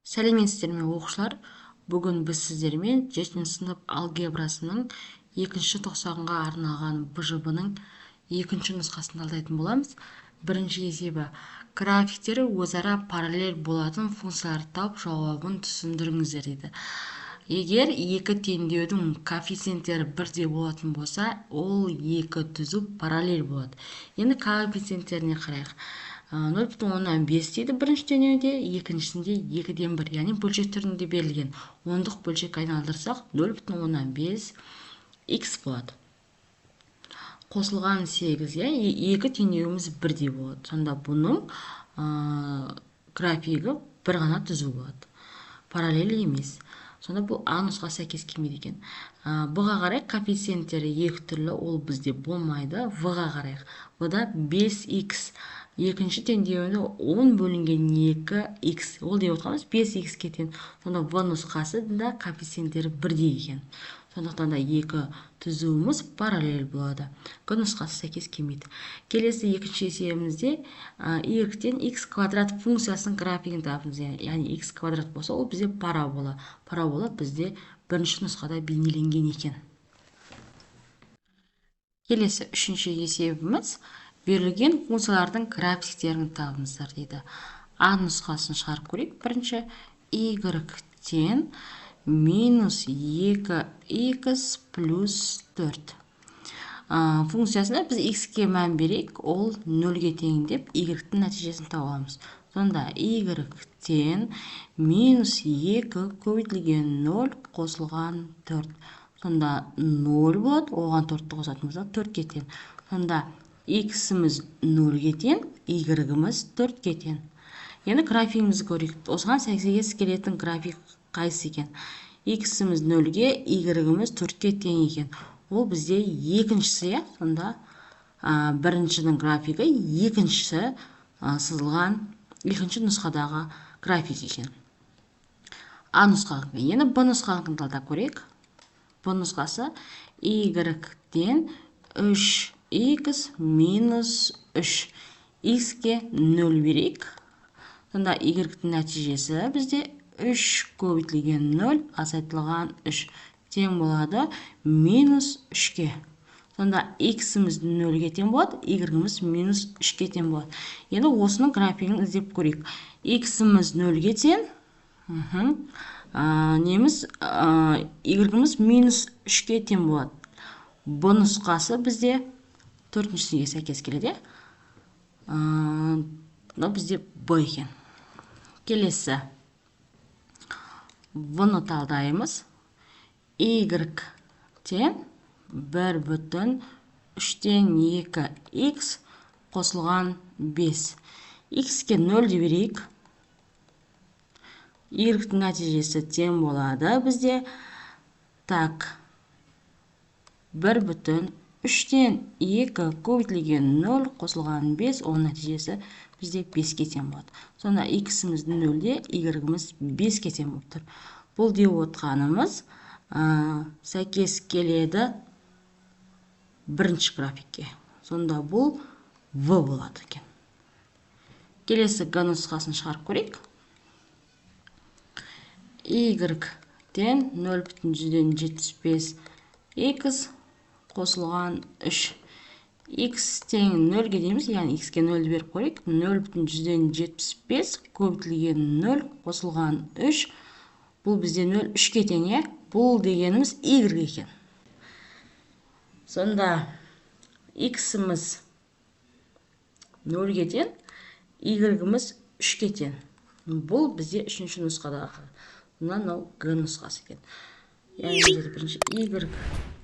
Сәлеметсіздер ме оқушылар? Бүгін біз сіздермен 7 сынып алгебрасының 2-ші тоқсанға арналған БЖБ-ның 2-ші нұсқасын талдайтын боламыз. Бірінші есебі: графиктері өзара параллель болатын функцияларды тауып жауабын түсіндіріңіздер дейді. Егер екі теңдеудің коэффициенттері бірдей болатын болса, ол екі түзу параллель болады. Енді коэффициенттеріне қарайық. 0,5 дейді бірінші теңдеуде, екіншісінде 2-ден 1, яғни бөлшек түрінде берілген. Ондық бөлшек айналдырсақ 0,5 x болады. Қосылған 8, екі теңдеуіміз бірдей болады. Сонда бұның графигі бір ғана түзу болады. Параллель емес. Сонда бұл А нұсқасы сәйкес келмейді екен. Б-ға қарай коэффициенттері екі түрлі, ол бізде болмайды. В-ға қарайық. В-да 5x, екінші теңдеуінде 10 бөлінген 2x, ол деп отырғанымыз 5x кетен. Сонда В нұсқасы да коэффициенттері бірдей екен. Сондықтан да екі түзуіміз параллель болады. Г нұсқасы сәйкес келмейді. Келесі екінші есебімізде y-тен x квадрат функциясының графигін табыңыз. Яғни x квадрат болса, ол бізде парабола. Парабола бізде бірінші нұсқада бейнеленген екен. Келесі үшінші есебіміз: берілген функциялардың графиктерін табыңыздар дейді. А нұсқасын шығарып көрейік. Бірінші y-тен минус 2x плюс 4. Функциясына біз x-ке мән берейік, ол 0-ге тең деп y-тің нәтижесін табамыз. Сонда y-тен минус 2 көбейтілген 0 қосылған 4. Сонда 0 болады, оған 4-ті қосатынымызда 4-ге тең. Сонда x-іміз 0-ге тең, y-іміз 4-ге тең. Енді графигімізді көрейік. Осыған сәйкес келетін график қайсы екен? X-іміз 0-ге, y-іміз 4-ге тең екен. Ол бізде екіншісі, сонда біріншінің графигі екінші сызылған екінші нұсқадағы график екен. А нұсқасы. Енді Б нұсқасын талдап көрейік. Б нұсқасы y-тен 3x минус 3. X-ке 0 берейік. Сонда y-тің нәтижесі бізде 3 көбейтілген 0 азайтылған 3 тең болады минус 3-ке. Сонда x-іміз 0-ге тең болады, y-іміз минус 3-ке тең болады. Енді осының графигін іздеп көрейік. X-іміз 0-ге тең, y-іміз минус 3-ке тең болады. Б нұсқасы бізде төртіншісіне сәйкес келеді. Бізде Б екен. Келесі В-ны талдаймыз. y-тен 1,3-тен 2x қосылған 5. x-ке 0 берейік. y-тің нәтижесі тең болады бізде. Так, 1,3-тен 2 көбейтілген 0 қосылған 5, оның нәтижесі бізде 5-ке тең болады. Сонда x-іміз 0-де, y-іміз 5-ке тең болып тұр. Бұл деп отқанымыз сәйкес келеді бірінші графикке. Сонда бұл В болады екен. Келесі Г нұсқасын шығарып көрейік. y-тен 0,75 x қосылған 3. x тең 0-ге дейміз, яғни x-ке 0 беріп көрейік. 0,75 көбейтілген 0 қосылған 3. Бұл бізде 0, 3-ке тең, бұл дегеніміз y екен. Сонда x-іміз 0-ге тең, y-іміз 3-ке тең. Бұл бізде үшінші нұсқадағы. Мынау Г нұсқасы екен. Яғни бірінші y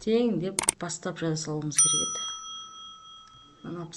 тең деп бастап жаза салуымыз керек еді. Мына